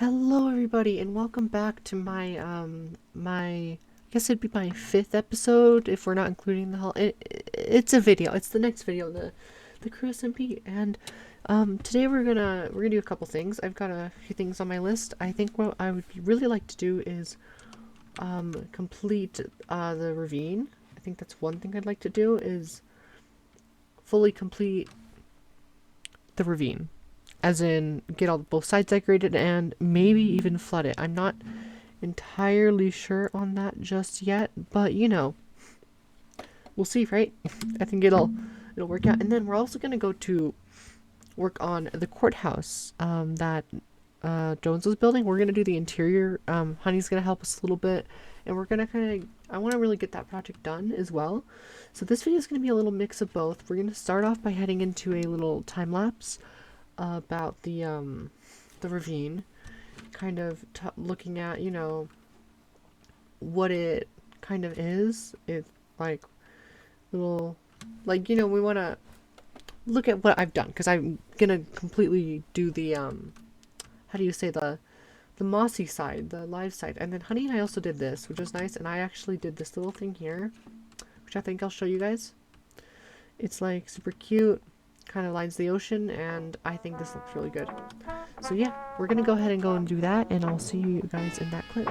Hello everybody and welcome back to I guess it'd be my 5th episode if we're not including the whole it's a video. It's the next video, the crew SMP. And today we're gonna do a couple things. I've got a few things on my list. I think what I would really like to do is complete the ravine. I think that's one thing I'd like to do, is fully complete the ravine. As in, get all both sides decorated and maybe even flood it. I'm not entirely sure on that just yet, but you know, we'll see, right? I think it'll work out. And then we're also gonna go to work on the courthouse that Jones was building. We're gonna do the interior. Honey's gonna help us a little bit, and we're gonna I want to really get that project done as well. So this video is gonna be a little mix of both. We're gonna start off by heading into a little time lapse about the ravine, kind of looking at, you know, what it kind of is. It's like little, like, you know, we want to look at what I've done, because I'm gonna completely do the how do you say, the mossy side, the live side. And then Honey and I also did this, which was nice, and I actually did this little thing here, which I think I'll show you guys. It's like super cute, kind of lines the ocean, and I think this looks really good. So yeah, we're gonna go ahead and go and do that, and I'll see you guys in that clip.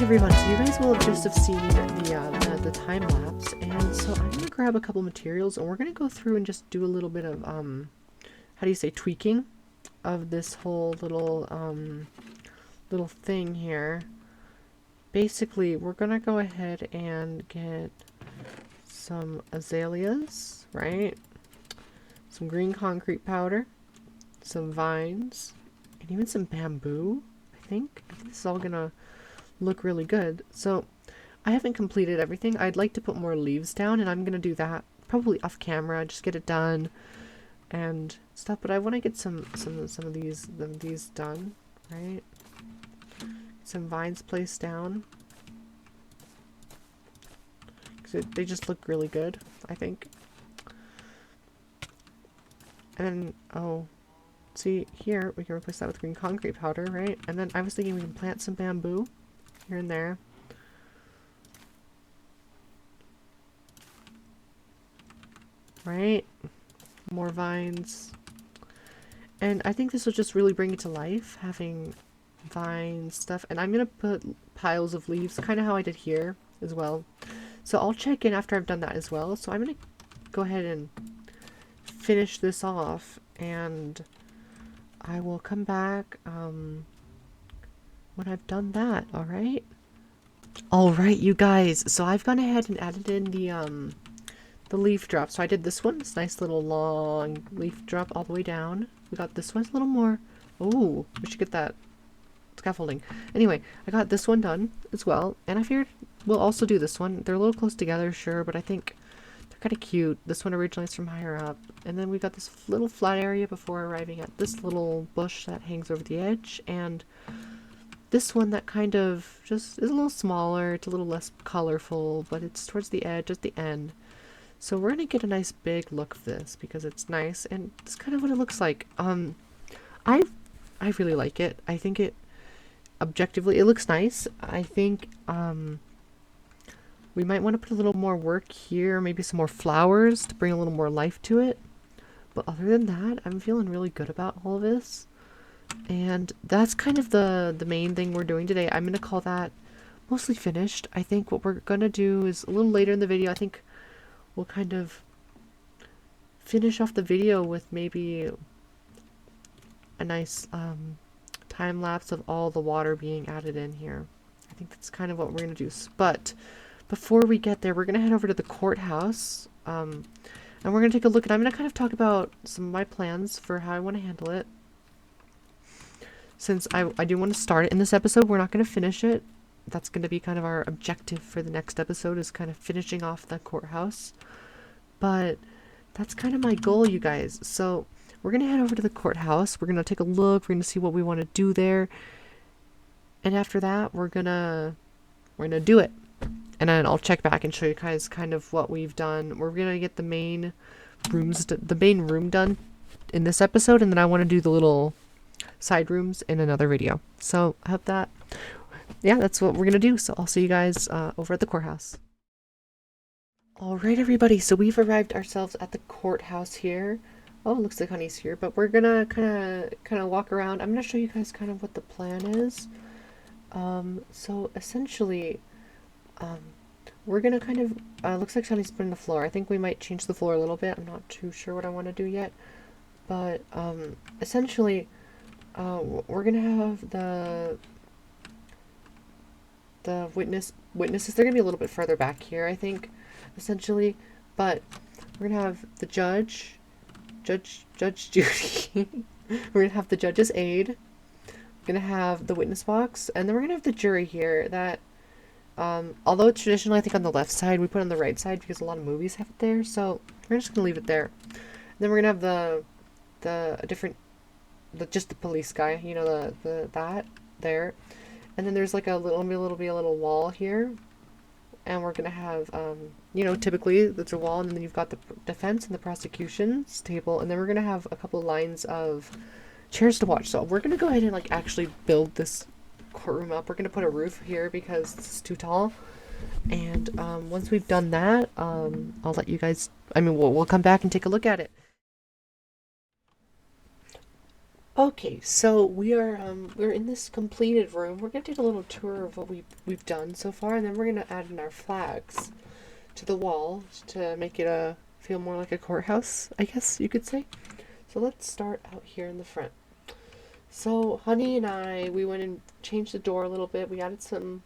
Everyone, so you guys will have just have seen the time lapse, and so I'm gonna grab a couple materials, and we're gonna go through and just do a little bit of how do you say, tweaking of this whole little little thing here. Basically, we're gonna go ahead and get some azaleas, right? Some green concrete powder, some vines, and even some bamboo. I think this is all gonna look really good. So I haven't completed everything. I'd like to put more leaves down, and I'm gonna do that probably off camera, just get it done and stuff. But I want to get some of these done, right? Some vines placed down, because they just look really good, I think. And oh, see here, we can replace that with green concrete powder, right? And then I was thinking we can plant some bamboo here and there. Right? More vines. And I think this will just really bring it to life, having vine stuff, and I'm gonna put piles of leaves, kind of how I did here as well. So I'll check in after I've done that as well. So I'm gonna go ahead and finish this off, and I will come back when I've done that. All right, you guys. So I've gone ahead and added in the leaf drop. So I did this one, this nice little long leaf drop all the way down. We got this one a little more. Oh, we should get that scaffolding. Anyway, I got this one done as well, and I figured we'll also do this one. They're a little close together, sure, but I think they're kind of cute. This one originates from higher up, and then we got this little flat area before arriving at this little bush that hangs over the edge, and this one that kind of just is a little smaller. It's a little less colorful, but it's towards the edge at the end. So we're gonna get a nice big look of this because it's nice, and it's kind of what it looks like. I I really like it. I think it objectively it looks nice. I think we might want to put a little more work here, maybe some more flowers to bring a little more life to it. But other than that, I'm feeling really good about all of this. And that's kind of the main thing we're doing today. I'm going to call that mostly finished. I think what we're going to do is a little later in the video, I think we'll kind of finish off the video with maybe a nice time lapse of all the water being added in here. I think that's kind of what we're going to do. But before we get there, we're going to head over to the courthouse. And we're going to take a look, and I'm going to kind of talk about some of my plans for how I want to handle it. Since I do want to start it in this episode, we're not going to finish it. That's going to be kind of our objective for the next episode, is kind of finishing off the courthouse. But that's kind of my goal, you guys. So we're going to head over to the courthouse. We're going to take a look. We're going to see what we want to do there. And after that, we're going to do it. And then I'll check back and show you guys kind of what we've done. We're going to get the main room done in this episode, and then I want to do the little side rooms in another video. So I hope that, yeah, that's what we're gonna do. So I'll see you guys over at the courthouse. All right, everybody, so we've arrived ourselves at the courthouse here. Oh, it looks like Honey's here, but we're gonna kind of walk around. I'm gonna show you guys kind of what the plan is. So essentially, we're gonna kind of looks like Honey's putting the floor. I think we might change the floor a little bit. I'm not too sure what I want to do yet, but essentially we're gonna have the witnesses. They're gonna be a little bit further back here, I think, essentially. But we're gonna have the Judge Judy. We're gonna have the judge's aide. We're gonna have the witness box, and then we're gonna have the jury here. That although it's traditionally, I think, on the left side, we put it on the right side because a lot of movies have it there. So we're just gonna leave it there. And then we're gonna have just the police guy, you know, that there, and then there's like a little wall here, and we're gonna have you know, typically that's a wall, and then you've got the defense and the prosecution's table, and then we're gonna have a couple lines of chairs to watch. So we're gonna go ahead and like actually build this courtroom up. We're gonna put a roof here because it's too tall, and once we've done that, I'll let you guys. I mean, we'll come back and take a look at it. Okay, so we're in this completed room. We're gonna take a little tour of what we've done so far, and then we're gonna add in our flags to the wall to make it feel more like a courthouse, I guess you could say. So let's start out here in the front. So Honey and we went and changed the door a little bit. We added some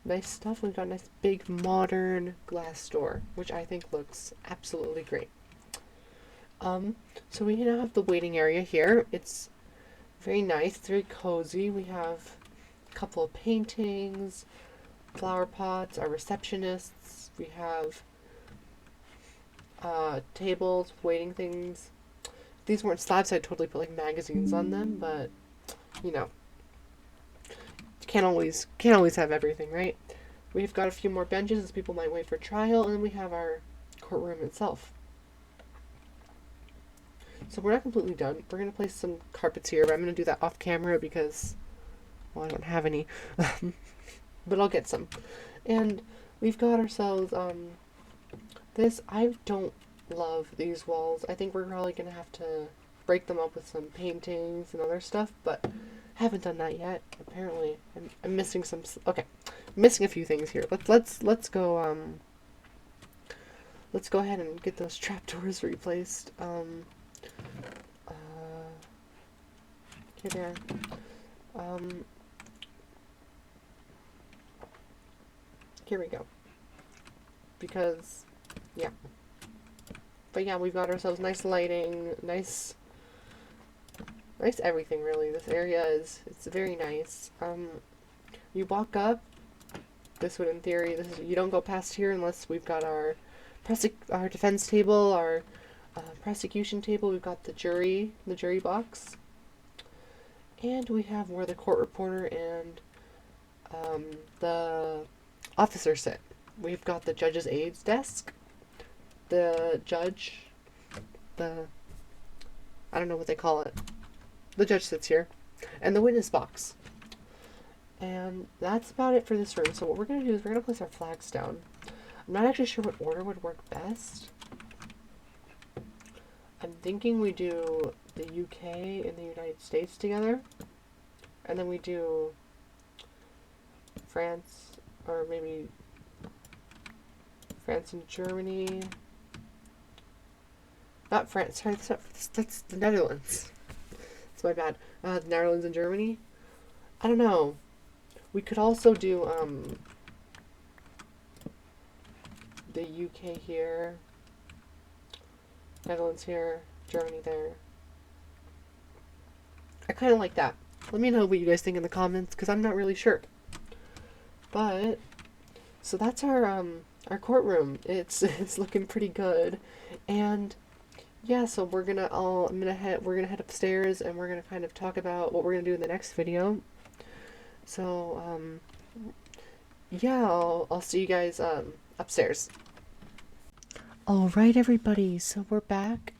nice stuff. We got a nice big modern glass door, which I think looks absolutely great. So we now have the waiting area here. It's very nice, it's very cozy. We have a couple of paintings, flower pots, our receptionists. We have tables, waiting things. If these weren't slabs, I'd totally put like magazines on them, but you know, you can't always have everything, right? We've got a few more benches as people might wait for trial, and then we have our courtroom itself. So we're not completely done. We're going to place some carpets here, but I'm going to do that off camera because, well, I don't have any. But I'll get some. And we've got ourselves, this. I don't love these walls. I think we're probably going to have to break them up with some paintings and other stuff, but Haven't done that yet. Apparently, I'm missing some. Okay, I'm missing a few things here. Let's go. Let's go ahead and get those trapdoors replaced. Okay, there. Here we go. Because, yeah. But yeah, we've got ourselves nice lighting, nice everything really. This area it's very nice. You walk up, this would in theory, you don't go past here unless we've got our defense table, our prosecution table, we've got the jury box. And we have where the court reporter and the officers sit. We've got the judge's aides desk, the judge, I don't know what they call it. The judge sits here, and the witness box. And that's about it for this room. So what we're going to do is we're going to place our flags down. I'm not actually sure what order would work best. I'm thinking we do the UK and the United States together. And then we do France, or maybe France and Germany. Not France, sorry, that's the Netherlands. That's my bad. The Netherlands and Germany. I don't know. We could also do the UK here, Netherlands here, Germany there. I kind of like that. Let me know what you guys think in the comments, because I'm not really sure. But so that's our courtroom. It's looking pretty good, and yeah. So we're gonna head upstairs, and we're gonna kind of talk about what we're gonna do in the next video. So yeah, I'll see you guys upstairs. All right, everybody. So we're back.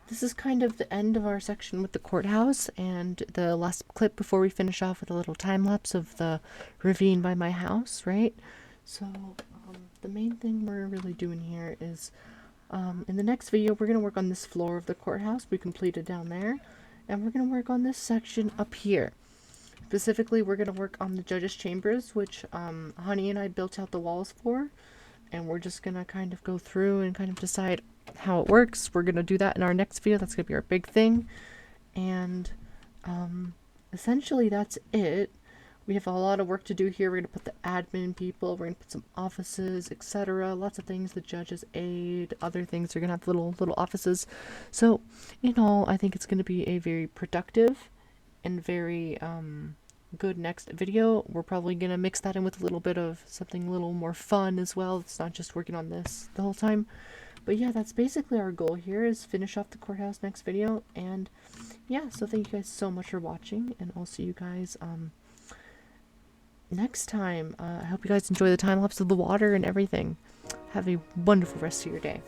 This is kind of the end of our section with the courthouse, and the last clip before we finish off with a little time lapse of the ravine by my house, right? So the main thing we're really doing here is in the next video we're going to work on this floor of the courthouse we completed down there, and we're going to work on this section up here. Specifically, we're going to work on the judge's chambers, which Honey and I built out the walls for, and we're just going to kind of go through and kind of decide how it works. We're going to do that in our next video. That's going to be our big thing. And essentially that's it. We have a lot of work to do here. We're going to put the admin people, we're going to put some offices, etc. Lots of things, the judge's aide, other things. They're going to have little offices. So in all, I think it's going to be a very productive and very good next video. We're probably going to mix that in with a little bit of something a little more fun as well. It's not just working on this the whole time. But yeah, that's basically our goal here, is finish off the courthouse next video. And yeah, so thank you guys so much for watching, and I'll see you guys next time. I hope you guys enjoy the time lapse of the water and everything. Have a wonderful rest of your day.